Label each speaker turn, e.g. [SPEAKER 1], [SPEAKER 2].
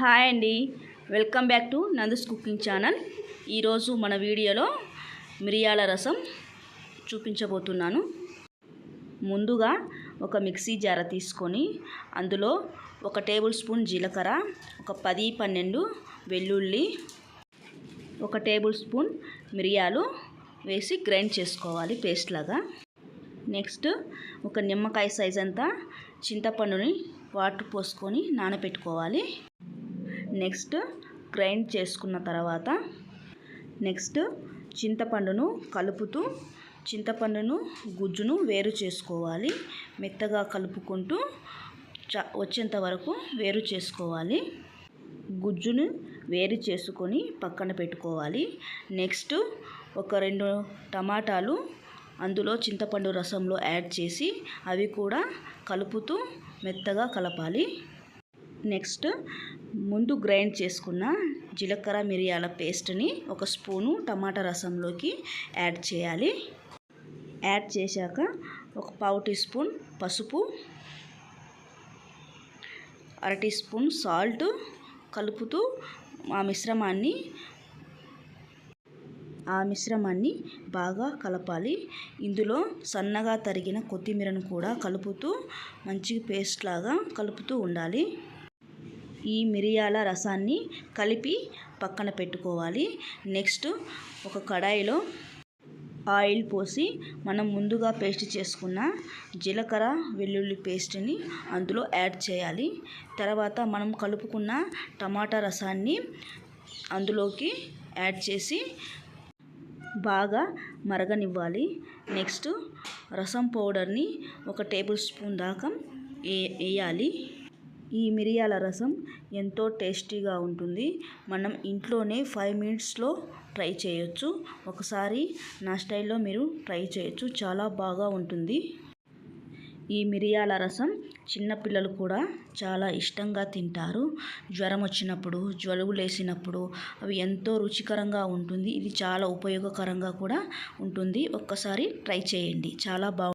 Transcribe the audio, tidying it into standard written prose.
[SPEAKER 1] Hi అండి, welcome back to Nandu's cooking channel. ఈరోజు మన వీడియోలో మిరియాల రసం చూపించబోతున్నాను. ముందుగా ఒక మిక్సీ జార తీసుకొని అందులో 1 టేబుల్ స్పూన్ జీలకర్ర, ఒక 10-12 వెల్లుల్లి, 1 టేబుల్ స్పూన్ మిరియాలు వేసి గ్రైండ్ చేసుకోవాలి పేస్ట్ లాగా. నెక్స్ట్ ఒక నిమ్మకాయ సైజ్ అంతా చింతపండుని వాటర్ పోసుకొని నానబెట్టుకోవాలి. నెక్స్ట్ గ్రైండ్ చేసుకున్న తర్వాత చింతపండును కలుపుతూ చింతపండును గుజ్జును వేరు చేసుకోవాలి. మెత్తగా కలుపుకుంటూ వచ్చేంత వరకు వేరు చేసుకోవాలి. గుజ్జును వేరు చేసుకొని పక్కన పెట్టుకోవాలి. నెక్స్ట్ ఒక 2 టమాటాలు అందులో చింతపండు రసంలో యాడ్ చేసి అవి కూడా కలుపుతూ మెత్తగా కలపాలి. నెక్స్ట్ ముందు గ్రైండ్ చేసుకున్న జీలకర్ర మిరియాల పేస్ట్ని 1 స్పూను టమాటా రసంలోకి యాడ్ చేయాలి. యాడ్ చేశాక ఒక 1/2 టీ స్పూన్ పసుపు, 1/2 టీ స్పూన్ సాల్ట్ కలుపుతూ ఆ మిశ్రమాన్ని బాగా కలపాలి. ఇందులో సన్నగా తరిగిన కొత్తిమీరను కూడా కలుపుతూ మంచి పేస్ట్ లాగా కలుపుతూ ఉండాలి. ఈ మిరియాల రసాన్ని కలిపి పక్కన పెట్టుకోవాలి. నెక్స్ట్ ఒక కడాయిలో ఆయిల్ పోసి మనం ముందుగా పేస్ట్ చేసుకున్న జీలకర్ర వెల్లుల్లి పేస్ట్ని అందులో యాడ్ చేయాలి. తర్వాత మనం కలుపుకున్న టమాటా రసాన్ని అందులోకి యాడ్ చేసి బాగా మరగనివ్వాలి. నెక్స్ట్ రసం పౌడర్ని 1 టేబుల్ స్పూన్ దాకా వేయాలి. ఈ మిరియాల రసం ఎంతో టేస్టీగా ఉంటుంది. మనం ఇంట్లోనే 5 మినిట్స్లో ట్రై చేయొచ్చు. ఒకసారి నా స్టైల్లో మీరు ట్రై చేయొచ్చు, చాలా బాగా ఉంటుంది. ఈ మిరియాల రసం చిన్నపిల్లలు కూడా చాలా ఇష్టంగా తింటారు. జ్వరం వచ్చినప్పుడు, జలుబు లేసినప్పుడు అవి ఎంతో రుచికరంగా ఉంటుంది. ఇది చాలా ఉపయోగకరంగా కూడా ఉంటుంది. ఒక్కసారి ట్రై చేయండి, చాలా బాగుంటుంది.